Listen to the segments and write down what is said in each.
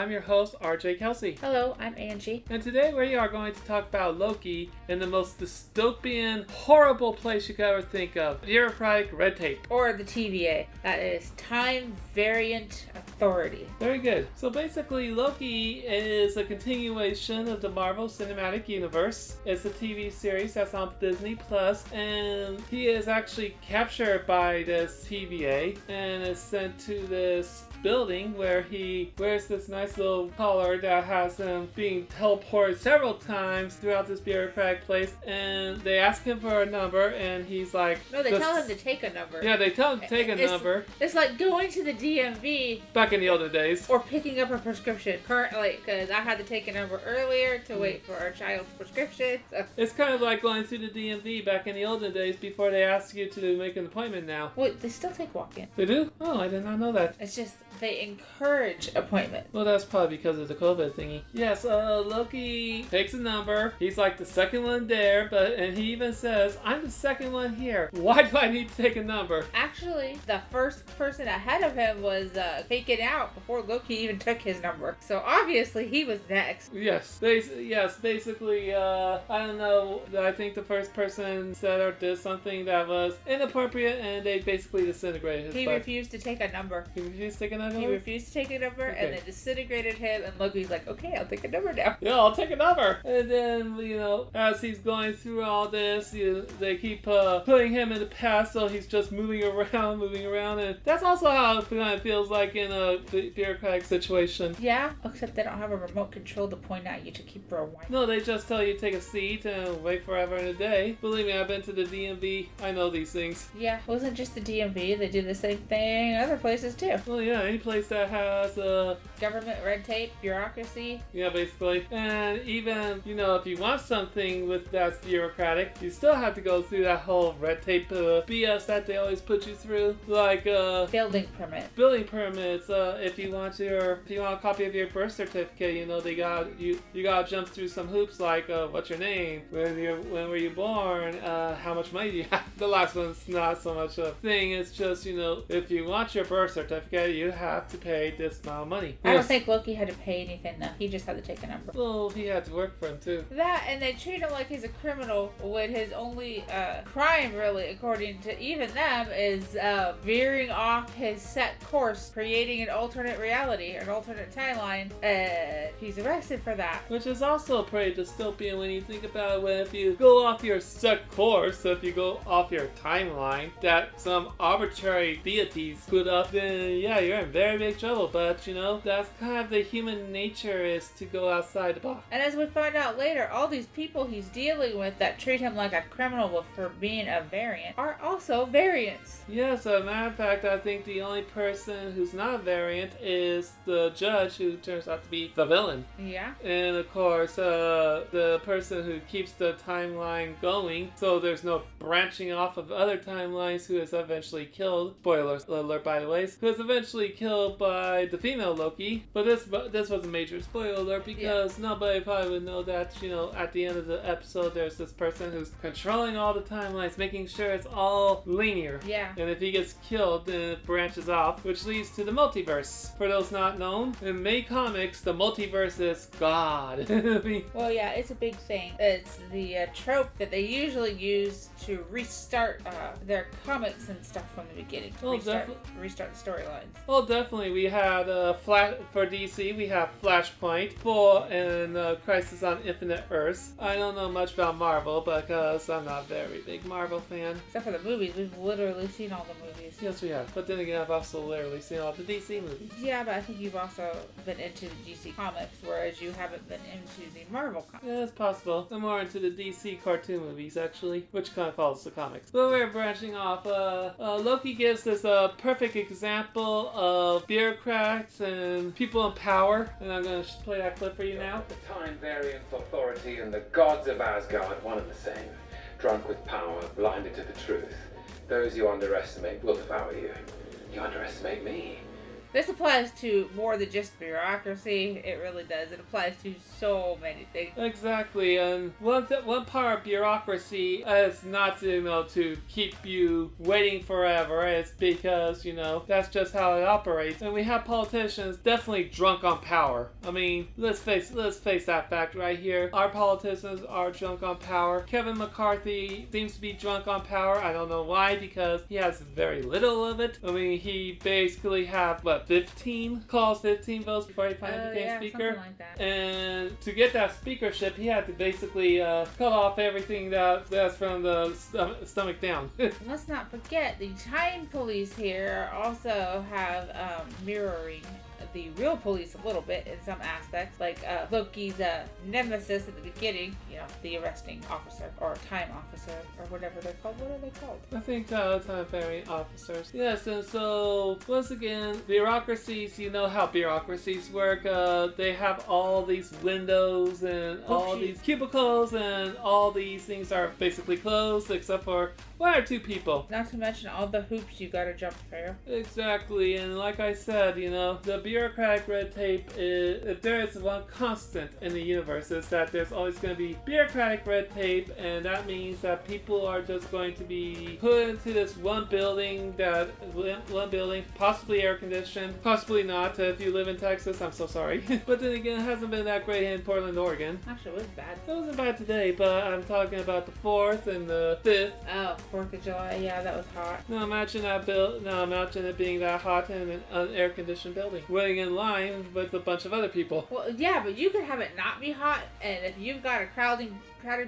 I'm your host, RJ Kelsay. Hello, I'm Angie. And today we are going to talk about Loki in the most dystopian, horrible place you could ever think of. Bureaucratic red tape. Or the TVA. That is Time Variant Authority. Very good. So basically, Loki is a continuation of the Marvel Cinematic Universe. It's a TV series that's on Disney Plus, and he is actually captured by this TVA and is sent to this building where he wears this nice little collar that has him being teleported several times throughout this bureaucratic place, and they ask him for a number and he's like, no, they tell him to take a number. Yeah, they tell him to take a number. It's like going to the DMV back in the older days, or picking up a prescription currently, because I had to take a number earlier to wait for our child's prescription, so. It's kind of like going through the DMV back in the older days before they ask you to make an appointment now. Wait, they still take walk-in. They do? Oh, I did not know that. It's just they encourage appointments. Well, that's probably because of the COVID thingy. Yes, Loki takes a number. He's like the second one there, and he even says, I'm the second one here. Why do I need to take a number? Actually, the first person ahead of him was taken out before Loki even took his number. So obviously he was next. Yes, basically, I don't know. I think the first person said or did something that was inappropriate, and they basically disintegrated his He butt. refused to take a number. He refused to take a number? He refused to take a number, Okay. and they disintegrated him, and Loki's like, okay, I'll take a number now. Yeah, I'll take a number. And then, as he's going through all this, they keep putting him in the past, so he's just moving around, and that's also how it kind of feels like in a bureaucratic situation. Yeah, except they don't have a remote control to point at you to keep rewinding. No, they just tell you to take a seat and wait forever and a day. Believe me, I've been to the DMV. I know these things. Yeah, it wasn't just the DMV. They do the same thing other places too. Well, yeah, any place that has government red tape, bureaucracy. Yeah, basically. And even, if you want something that's bureaucratic, you still have to go through that whole red tape BS that they always put you through. Like building permits. If you want a copy of your birth certificate, they you gotta jump through some hoops like what's your name, when were you born, how much money do you have. The last one's not so much a thing. It's just if you want your birth certificate, you have to pay this amount of money. I don't think Loki had to pay anything though. He just had to take a number. Well, he had to work for him too. That, and they treat him like he's a criminal when his only crime, really, according to even them, is veering off his set course, creating an alternate reality, an alternate timeline. He's arrested for that. Which is also pretty dystopian when you think about it. When if you go off your set course, so if you go off your timeline that some arbitrary deities put up, then yeah, you're in very big trouble. But that's kind of the human nature, is to go outside the box. And as we find out later, all these people he's dealing with that treat him like a criminal for being a variant are also variants. Yes, as a matter of fact, I think the only person who's not a variant is the judge, who turns out to be the villain. Yeah. And of course, the person who keeps the timeline going, so there's no branching off of other timelines, who is eventually killed. Spoiler alert, by the way. Who is eventually killed by the female Loki. But this was a major spoiler alert, because nobody probably would know that, at the end of the episode, there's this person who's controlling all the timelines, making sure it's all linear. Yeah. And if he gets killed, then it branches off, which leads to the multiverse. For those not known, in many comics, the multiverse is God. Well, yeah, it's a big thing. It's the trope that they usually use to restart their comics and stuff from the beginning. Restart the storylines. Well, definitely. We had for DC, we have Flashpoint, and Crisis on Infinite Earths. I don't know much about Marvel because I'm not a very big Marvel fan. Except for the movies. We've literally seen all the movies. Yes, we have. But then again, I've also literally seen all the DC movies. Yeah, but I think you've also been into the DC comics, whereas you haven't been into the Marvel comics. Yeah, it's possible. I'm more into the DC cartoon movies, actually, which kind of follows the comics. But we're branching off. Loki gives this perfect example of bureaucrats and people in power, and I'm going to play that clip for you now. The Time Variant Authority and the gods of Asgard, one and the same. Drunk with power, blinded to the truth. Those you underestimate will devour you. You underestimate me. This applies to more than just bureaucracy. It really does. It applies to so many things. Exactly, and one part of bureaucracy is not to keep you waiting forever. It's because that's just how it operates. And we have politicians definitely drunk on power. I mean, let's face that fact right here. Our politicians are drunk on power. Kevin McCarthy seems to be drunk on power. I don't know why, because he has very little of it. I mean, he basically had 15 votes before he finally became speaker. Something like that. And to get that speakership, he had to basically cut off everything that's from the stomach down. Let's not forget the time police here also have mirroring the real police a little bit in some aspects, like Loki's nemesis at the beginning, the arresting officer or time officer or whatever they're called. What are they called? I think time variant officers. Yes, and so once again, bureaucracies, you know how bureaucracies work. They have all these windows and all these cubicles, and all these things are basically closed except for one or two people. Not to mention all the hoops you gotta jump through. Exactly, and like I said, the bureaucratic red tape is, if there is one constant in the universe, is that there's always going to be bureaucratic red tape, and that means that people are just going to be put into this one building, possibly air conditioned, possibly not. If you live in Texas, I'm so sorry. But then again, it hasn't been that great in Portland, Oregon. Actually, it was bad. It wasn't bad today, but I'm talking about the 4th and the 5th. Oh, 4th of July, yeah, that was hot. Now imagine imagine it being that hot in an unair-conditioned building, waiting in line with a bunch of other people. Well, yeah, but you could have it not be hot, and if you've got a crowded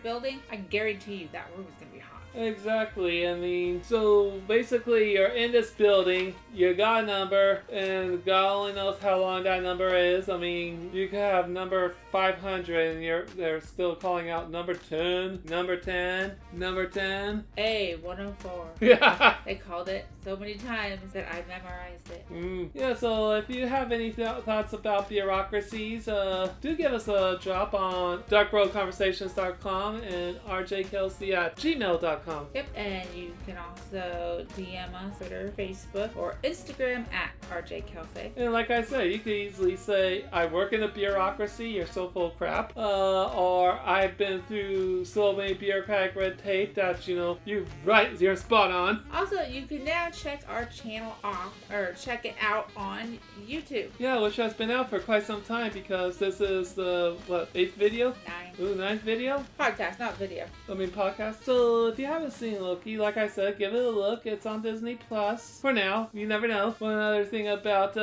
building, I guarantee you that room is going to be hot. Exactly. I mean, so basically you're in this building, you got a number, and God only knows how long that number is. I mean, you could have number 500 and they're still calling out number 10, number 10, number 10. A104. Yeah. They called it so many times that I memorized it. Yeah, so if you have any thoughts about bureaucracies, do give us a drop on darkroadconversations.com and RJ Kelsay at gmail.com. Yep, and you can also DM us, Twitter, Facebook, or Instagram at RJ Kelsay. And like I said, you could easily say, I work in a bureaucracy, you're so full of crap. Or I've been through so many bureaucratic red tape that, you're spot on. Also, you can now check our channel check it out on YouTube. Yeah, which has been out for quite some time because this is the, 8th video? 9th video? Podcast, not video. I mean podcast. So if you haven't seen Loki, like I said, give it a look. It's on Disney Plus. For now, you never know. One other thing about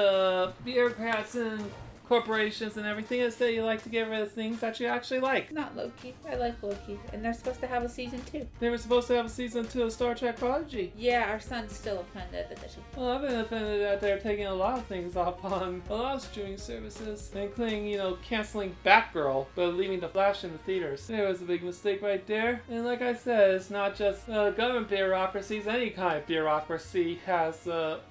bureaucrats and corporations and everything is that you like to get rid of things that you actually like. Not Loki. I like Loki. And they're supposed to have a season 2. They were supposed to have a season 2 of Star Trek Prodigy. Yeah, our son's still offended that they should. Well, I've been offended that they're taking a lot of things off on a lot of streaming services, including, canceling Batgirl, but leaving The Flash in the theaters. There was a big mistake right there. And like I said, it's not just government bureaucracies. Any kind of bureaucracy has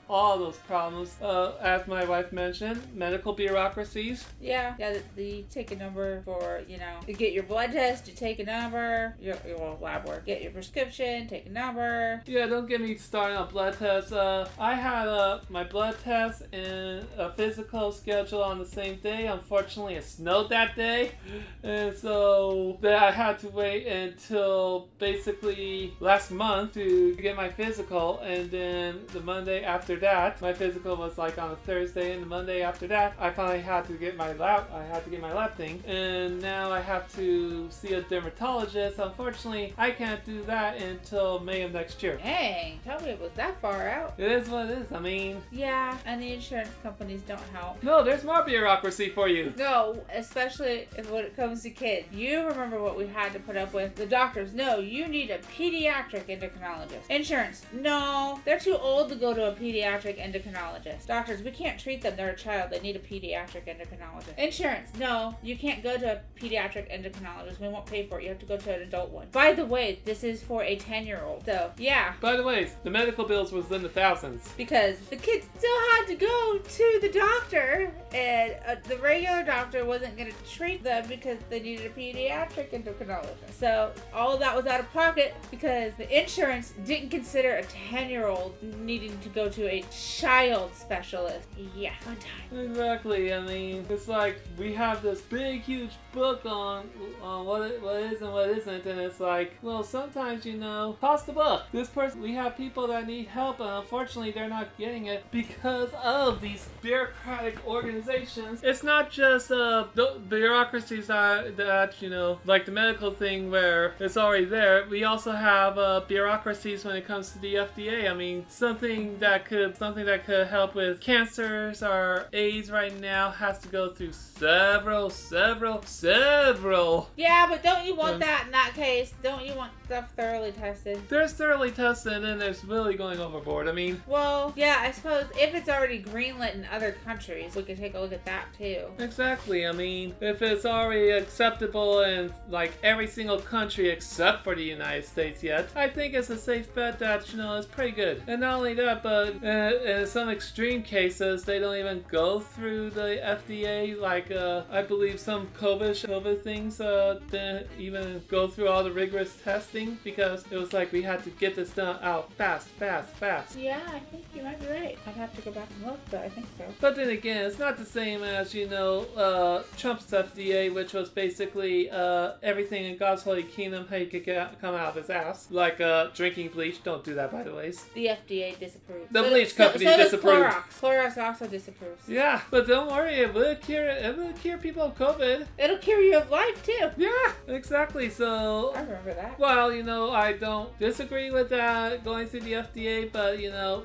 all those problems. As my wife mentioned, medical bureaucracies. Yeah, you take a number for, to get your blood test, you take a number, your lab work, get your prescription, take a number. Yeah, don't get me started on blood tests. I had my blood test and a physical scheduled on the same day. Unfortunately, it snowed that day, and so I had to wait until basically last month to get my physical, and then the Monday after that, my physical was like on a Thursday, and the Monday after that, I finally had to get my lab thing, and now I have to see a dermatologist. Unfortunately, I can't do that until May of next year. Dang, tell me it was that far out. It is what it is. I mean, yeah, and the insurance companies don't help. No, there's more bureaucracy for you. No, especially when it comes to kids. You remember what we had to put up with. The doctors, no, you need a pediatric endocrinologist. Insurance, no, they're too old to go to a pediatric endocrinologist. Doctors, we can't treat them. They're a child. They need a pediatric endocrinologist. Insurance. No, you can't go to a pediatric endocrinologist. We won't pay for it. You have to go to an adult one. By the way, this is for a 10-year-old. So, yeah. By the way, the medical bills was in the thousands. Because the kids still had to go to the doctor, and the regular doctor wasn't going to treat them because they needed a pediatric endocrinologist. So, all of that was out of pocket because the insurance didn't consider a 10-year-old needing to go to a child specialist. Yeah, fun time. Exactly. I mean, it's like we have this big, huge book on what is and what isn't, and it's like, well, sometimes, cost the book. This person, we have people that need help, and unfortunately, they're not getting it because of these bureaucratic organizations. It's not just the bureaucracies that like the medical thing where it's already there. We also have bureaucracies when it comes to the FDA. I mean, something that could help with cancers or AIDS right now has to go through several. Yeah, but don't you want that in that case? Don't you want stuff thoroughly tested? There's thoroughly tested, and then there's really going overboard. I mean, well, yeah, I suppose if it's already greenlit in other countries, we could take a look at that too. Exactly. I mean, if it's already acceptable in like every single country except for the United States yet, I think it's a safe bet that it's pretty good. And not only that, but in some extreme cases, they don't even go through the FDA. Like I believe some COVID things didn't even go through all the rigorous testing because it was like we had to get this done out fast. Yeah, I think you might be right. I'd have to go back and look, but I think so. But then again, it's not the same as Trump's FDA, which was basically everything in God's holy kingdom how you could come out of his ass, like drinking bleach. Don't do that, by the way. The FDA disapproves. The bleach company disapproved. Clorox also disapproves. Yeah, but don't worry, it will cure people of COVID. It'll cure you of life too. Yeah, exactly. So I remember that. Well, I don't disagree with that going through the FDA, but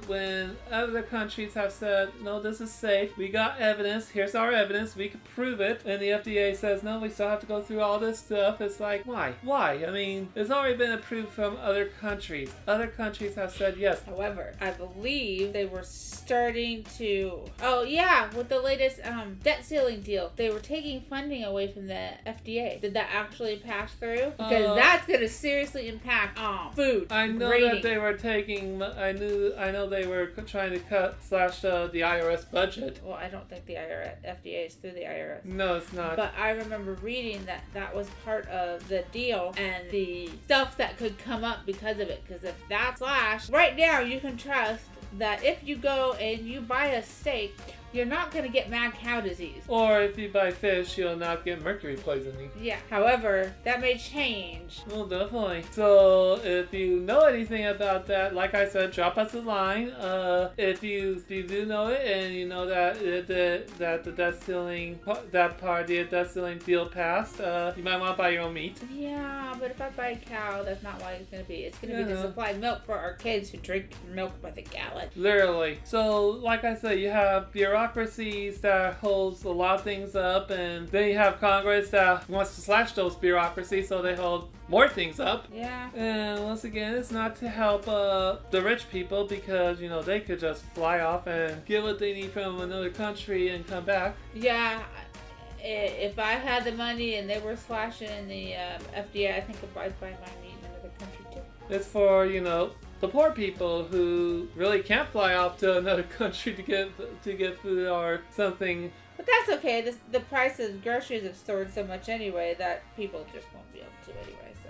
when other countries have said no, this is safe, we got evidence. Here's our evidence. We can prove it, and the FDA says no, we still have to go through all this stuff. It's like why? I mean, it's already been approved from other countries. Other countries have said yes. However, I believe they were starting to. Oh yeah, with the latest debt ceiling deal, they were taking funding away from the FDA. Did that actually pass through? Because that's going to seriously impact food. I know that they were taking. I know they were trying to slash the IRS budget. Well, I don't think the FDA is through the IRS. No, it's not. But I remember reading that was part of the deal and the stuff that could come up because of it. Because if that's slashed, right now you can trust that if you go and you buy a steak, you're not going to get mad cow disease. Or if you buy fish, you'll not get mercury poisoning. Yeah. However, that may change. Well, definitely. So, if you know anything about that, like I said, drop us a line. If you do know it, and you know that the debt ceiling, that part of the debt ceiling deal passed, you might want to buy your own meat. Yeah, but if I buy a cow, that's not what it's going to be. It's going to be to supply milk for our kids who drink milk by the gallon. Literally. So, like I said, you have bureaucracies that holds a lot of things up, and then you have Congress that wants to slash those bureaucracies so they hold more things up. Yeah. And once again, it's not to help the rich people because, they could just fly off and get what they need from another country and come back. Yeah. If I had the money and they were slashing the FDA, I think I'd buy my meat in another country too. It's for, the poor people who really can't fly off to another country to get food or something. But that's okay. The price of groceries have soared so much anyway that people just won't be able to anyway. So.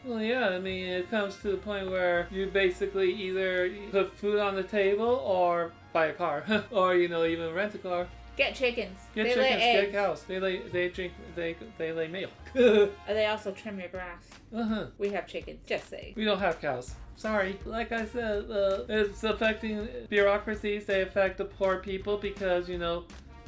Well, yeah. I mean, it comes to the point where you basically either put food on the table or buy a car, or even rent a car. Get chickens. Get they chickens. Lay eggs. Get cows. They lay milk. They also trim your grass. We have chickens. Just saying. We don't have cows. Sorry. Like I said, it's affecting bureaucracies. They affect the poor people because,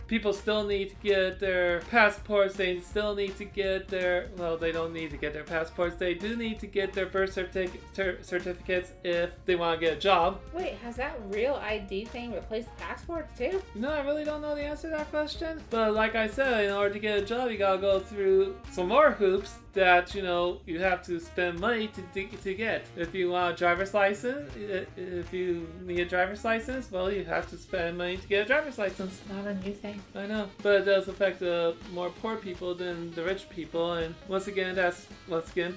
people still need to get their passports. They still need to get their... Well, they don't need to get their passports. They do need to get their birth certificates if they want to get a job. Wait, has that real ID thing replaced passports too? I really don't know the answer to that question. But like I said, in order to get a job, you gotta go through some more hoops. that, you have to spend money to get. If you want a driver's license, if you need a driver's license, well, you have to spend money to get a driver's license. Not a new thing. I know, but it does affect the more poor people than the rich people, and once again, that's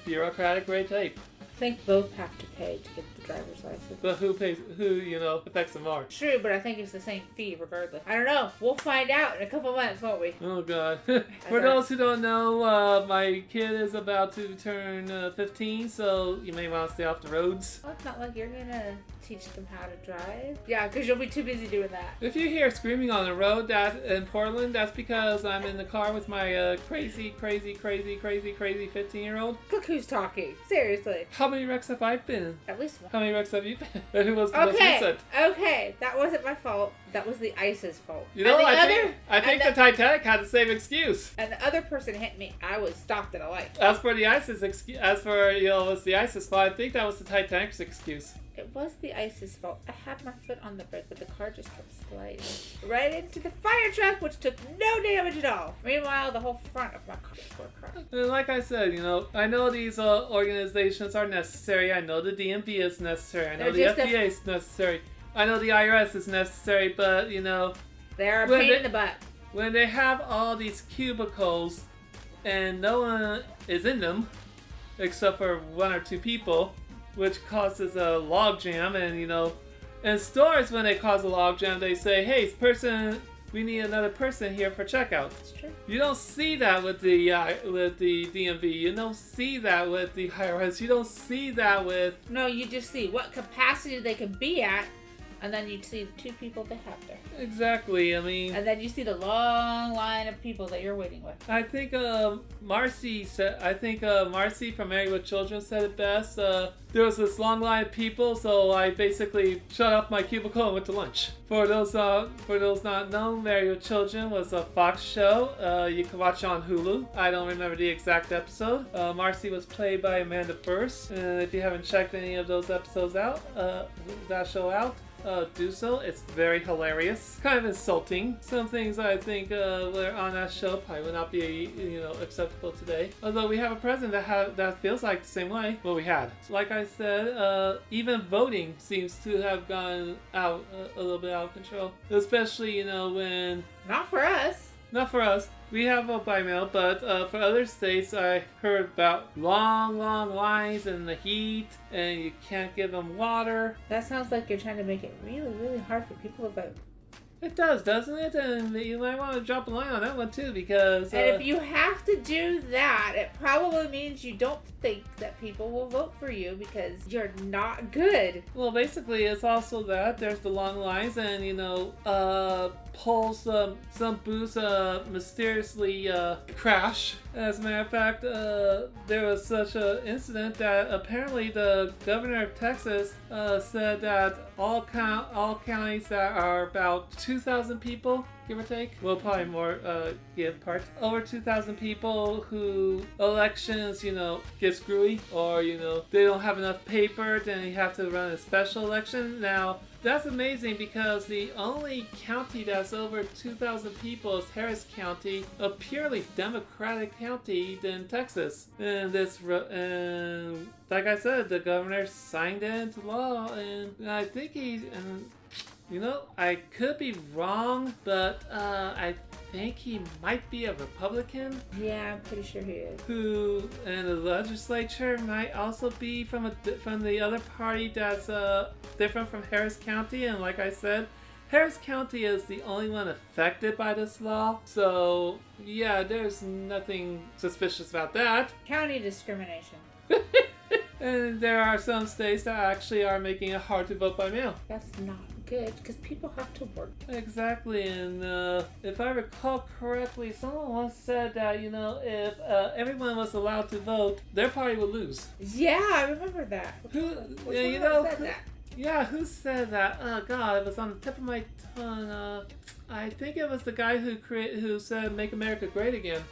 bureaucratic red tape. I think both have to pay to get the driver's license. But who affects them more? True, but I think it's the same fee regardless. I don't know. We'll find out in a couple months, won't we? Oh, God. For those who don't know, my kid is about to turn 15, so you may want to stay off the roads. Well, it's not like you're going to teach them how to drive. Yeah, because you'll be too busy doing that. If you hear screaming on the road in Portland, that's because I'm in the car with my crazy 15-year-old. Look who's talking. Seriously. How many wrecks have I been in? At least one. How many wrecks have you been in? Who was the most recent? Okay, that wasn't my fault. That was the ISIS fault. I think the Titanic had the same excuse. And the other person hit me. I was stopped at a light. As for the ISIS excuse, it's the ISIS fault, I think that was the Titanic's excuse. It was the ISIS fault. I had my foot on the brake, but the car just kept sliding right into the fire truck, which took no damage at all. Meanwhile, the whole front of my car was cracked. And like I said, I know these organizations are necessary. I know the DMV is necessary. I know the FDA is necessary. I know the IRS is necessary, but they're a pain in the butt. When they have all these cubicles and no one is in them, except for one or two people, which causes a log jam, and in stores when they cause a log jam, they say, "Hey, we need another person here for checkout." That's true. You don't see that with the DMV. You don't see that with the IRS. You don't see that with. No, you just see what capacity they can be at. And then you see the two people they have there. Exactly. I mean. And then you see the long line of people that you're waiting with. I think Marcy from Married with Children said it best. There was this long line of people, so I basically shut off my cubicle and went to lunch. For those not known, Married with Children was a Fox show. You can watch it on Hulu. I don't remember the exact episode. Marcy was played by Amanda Burse, and if you haven't checked any of those episodes out, that show out. Do so. It's very hilarious. Kind of insulting. Some things I think were on that show probably would not be acceptable today. Although we have a president that feels like the same way. Well, we had. Like I said, even voting seems to have gone out a little bit out of control. Especially when. Not for us. Not for us. We have vote by mail, but for other states, I heard about long lines in the heat, and you can't give them water. That sounds like you're trying to make it really, really hard for people to vote. It does, doesn't it? And you might want to drop a line on that one, too, because... And if you have to do that, it probably means you don't think that people will vote for you because you're not good. Well, basically, it's also that. There's the long lines, and, polls, some booths mysteriously crash. As a matter of fact, there was such an incident that apparently the governor of Texas said that all counties that are about 2,000 people, give or take, well, probably more, give part, over 2,000 people who elections, get screwy, or, they don't have enough paper, then you have to run a special election. Now, that's amazing because the only county that's over 2,000 people is Harris County, a purely Democratic county in Texas. And like I said, the governor signed it into law, and I think I could be wrong, but I think he might be a Republican. Yeah, I'm pretty sure he is. Who in the legislature might also be from the other party that's different from Harris County. And like I said, Harris County is the only one affected by this law. So yeah, there's nothing suspicious about that. County discrimination. And there are some states that actually are making it hard to vote by mail. That's not good because people have to work. Exactly, and if I recall correctly, someone once said that if everyone was allowed to vote, their party would lose. Yeah, I remember that. Who said that? Yeah, who said that? Oh God, it was on the tip of my tongue. I think it was the guy who said "Make America Great Again."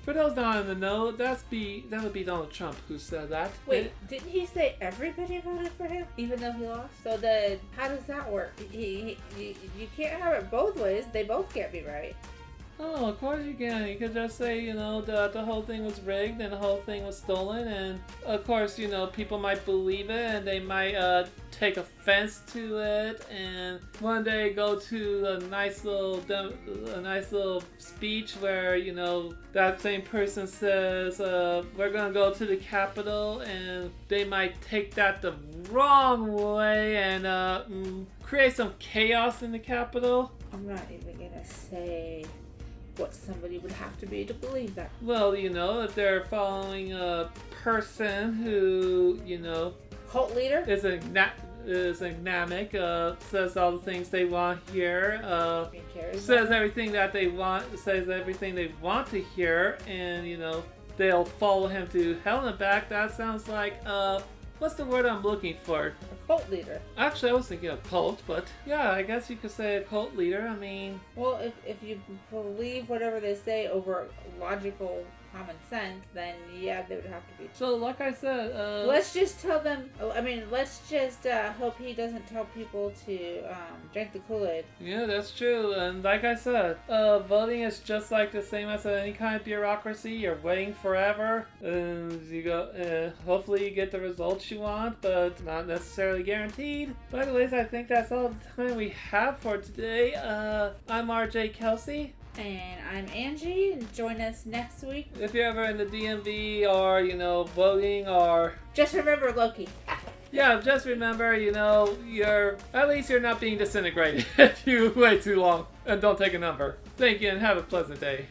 For those not in the know, that would be Donald Trump who said that. Wait, didn't he say everybody voted for him, even though he lost? So then, how does that work? You can't have it both ways. They both can't be right. Oh, of course you can. You could just say, the whole thing was rigged and the whole thing was stolen, and of course, people might believe it and they might take offense to it, and one day go to a nice little speech where that same person says we're gonna go to the Capitol, and they might take that the wrong way and create some chaos in the Capitol. I'm not even gonna say what somebody would have to be to believe that. Well, if they're following a person who, Cult leader? is dynamic, says all the things they want to hear, says everything that they want, says everything they want to hear, and, they'll follow him to hell and back. That sounds like, what's the word I'm looking for? A cult leader. Actually, I was thinking of cult, but yeah, I guess you could say a cult leader. I mean... Well, if you believe whatever they say over logical common sense, then yeah, they would have to be. So, like I said... let's just tell them... let's just hope he doesn't tell people to drink the Kool-Aid. Yeah, that's true. And like I said, voting is just like the same as any kind of bureaucracy. You're waiting forever. And you go... hopefully you get the results you want, but not necessarily guaranteed. But anyways, I think that's all the time we have for today. I'm RJ Kelsay. And I'm Angie. Join us next week. If you're ever in the DMV or, voting or... Just remember Loki. Yeah, just remember, at least you're not being disintegrated if you wait too long and don't take a number. Thank you and have a pleasant day.